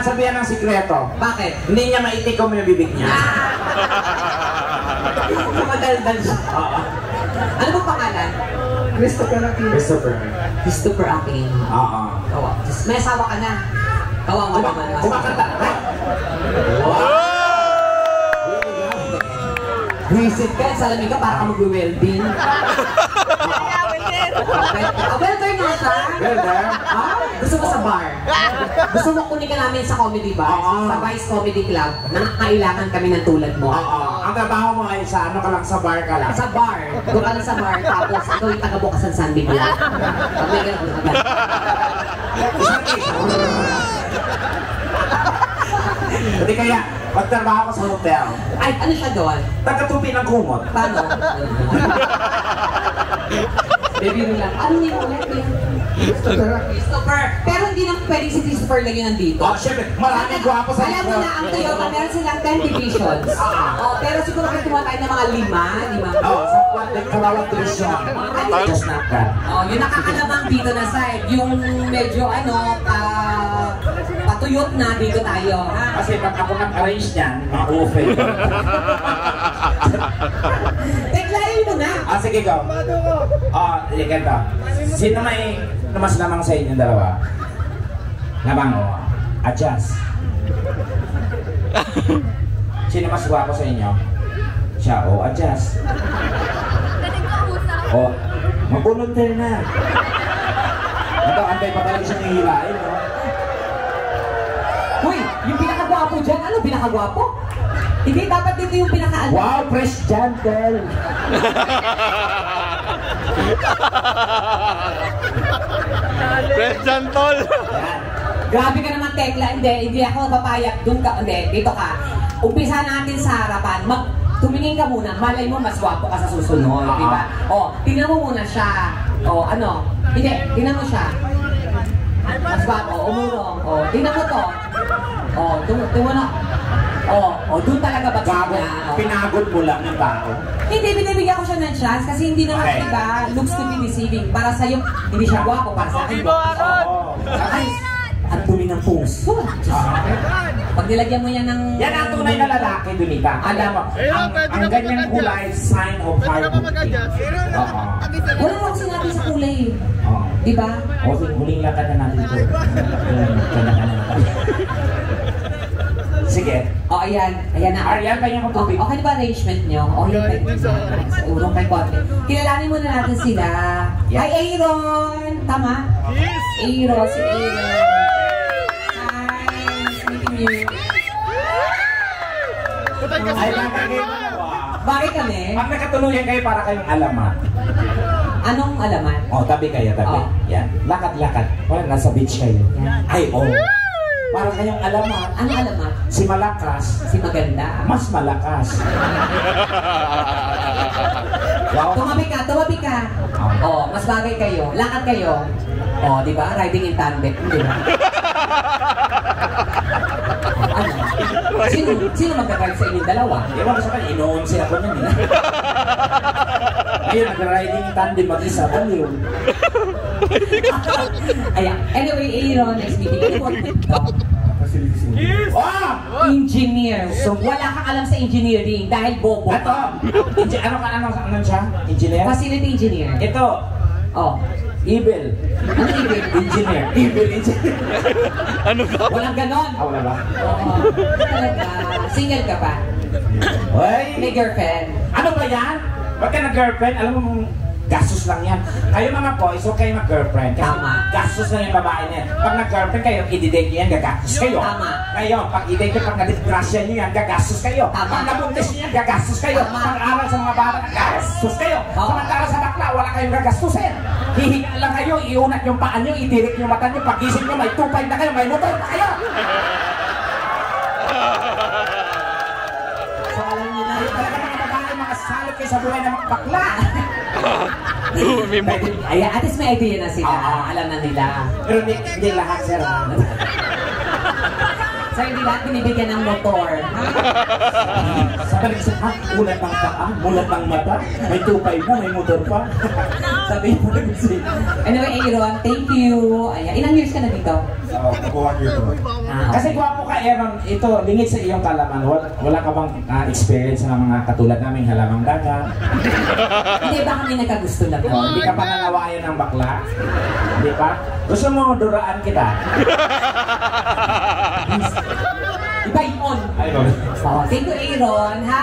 sabihan ng sikreto. Bakit? Hindi niya maitikom yung bibig niya. Madaldal siya. Ano bang pangalan? Christopher Aquino. Christopher. Christopher Aquino. Oo. May asawa ka na. Kawa mo naman. Kumakanta. Visit ka, salamin ka para ka mag-welding. Welder nga siya. Welder? Gusto mo sa bar? Gusto mo kunin ka namin sa comedy bar? Sa Vice Comedy Club? Kailangan kami ng tulad mo. Ang trabaho mo ay sa ano ka lang, sa bar ka lang? Sa bar. Doon ka lang sa bar, tapos ito yung taga-bukasan Sunday mo. Kami ganun agad. Hindi kaya, magtrabaho ka sa hotel. Ay, ano siya doon? Tagatupi ng kumot. Paano? Baby mo lang. Ano niya ulit eh? Christopher. Pero hindi naman pwedeng si Christopher lang yun nandito. Siyempre, maraming gwapo sa alam mo na, ang Toyota, meron silang 10 divisions. Pero siguro kayo tumawa tayo ng mga lima. Sa karawang division. Just not that. Yung nakakalamang dito na side. Yung medyo patuyot na dito tayo. Kasi pag ako nag-arrange niyan, mga buffet. Teklayin mo na. Sige, go. Ganito. Sino may mas lamang sa inyong dalawa? Lamang, adjust. Sino mas guwapo sa inyo? Siya, adjust. Magbunod tayo na. Ito, antay pa talaga siya hihilain, no? Uy, yung pinakagwapo dyan, ano pinakagwapo? Hindi, dapat dito yung pinaka-ano. Wow, fresh gentle! Fresh gentle! Grabe ka naman, Tekla. Hindi ako papayag. Doon ka, dito ka. Umpisa natin sa harapan. Tumingin ka muna. Malay mo, mas gwapo ka sa susunod, di ba? Tingnan mo muna siya. Hindi, tingnan mo siya. Mas gwapo, umurong. Tingnan mo to. Tingnan mo. Doon talaga bagsak niya. Pinagod mo lang ng tao. Hindi, binibigyan ko siya ng chance kasi hindi naman iba looks to be deceiving. Para sa'yo, hindi siya gwapo. Para sa akin, ang dumi ng puso. Pag nilagyan mo yan ng... Yan ang tunay na lalaki, Donita. Alam mo, ang ganyang kulay, sign of hardworking. Wala mo ako sinabi sa kulay. Diba? Huling lakad na natin ito. Sige. Ayan na. Arian, kanya kong tubig. Okay na ba arrangement nyo? Okay pa. Urong kay Kote. Kilalanin muna natin sila. Hi, Aaron! Tama? Yes! Aaron, si Aaron. Meeting you. Ay, nakakain mo na ba? Bakit kami? Pag nakatuluyan kayo para kayong alamat. Anong alamat? Tabi kayo, tabi. Yan. Lakad-lakad. Wala, nasa beach kayo. Ay, para kayong alamat. Ano alamat? Si malakas. Si maganda. Mas malakas. Wow. Tumabi ka. Mas bagay kayo. Lakad kayo. Di ba? Riding in tandem. Di ba? Sino magkakalit sa inyong dalawa? Ewan ko sa kanya, ino-11 ako nun eh. Ayun, nag-riding in tandem mag-isa. Ano yun? Ayan. Anyway, Aaron, next meeting. Ano ito? Yes! Engineer. So, wala kang alam sa engineering dahil bobo Ito! ka. Ano siya? Engineer? Facility engineer. Ito! Evil. Ano evil? Engineer. Evil engineer. Ano ba? Walang ganon. Wala ba? Talaga. Single ka ba? Hoy! May girlfriend? Ano ba yan? Ba't ka nag-girlfriend? Alam mo, gastos lang yan. Kayo mga boys, huwag kayo mag-girlfriend. Kasi Tama. gastos lang yung babae niya. Pag nag-girlfriend kayo, i-date nyo yan, gagastos kayo. Tama. Ngayon, pag i-date nyo, pag nadisgrasya nyo yan, gagastos kayo. Tama. Pag nabuntis nyo yan, gagastos kayo. Tama. Pag-aral sa mga bata, gagastos kayo. Samantala sa bakla, wala kayong gagastusin. Hihiga lang kayo, iunat yung paan nyo, itirik yung mata nyo, pag-gising nyo, may 2.5 na kayo, may motor na kayo. So alam nyo na rin talaga mga babae, makasalot kayo sa buhay ng mga bakla. Ayan, at least may idea na sila. Alam na nila. Pero hindi lahat, sir. So hindi lahat binibigyan ng motor. Sabi ko, ulat ng paa, mulat ng mata, may 2.5 na, may motor pa. Sabi ko rin si... Anyway, Aaron, thank you. Ayan, ilang years ka na dito? Kukuha niyo ito. Kasi gwapo ka, Aaron, ito, lingit sa iyong kalaman. Wala ka bang experience ng mga katulad naming halamang dagat? Hindi ba kami nagkagusto lang? Hindi ka pa nangawayan ng bakla? Hindi pa? Gusto mo duraan kita? Iba yun. Ay, Oh, thank you, Aaron. Ha?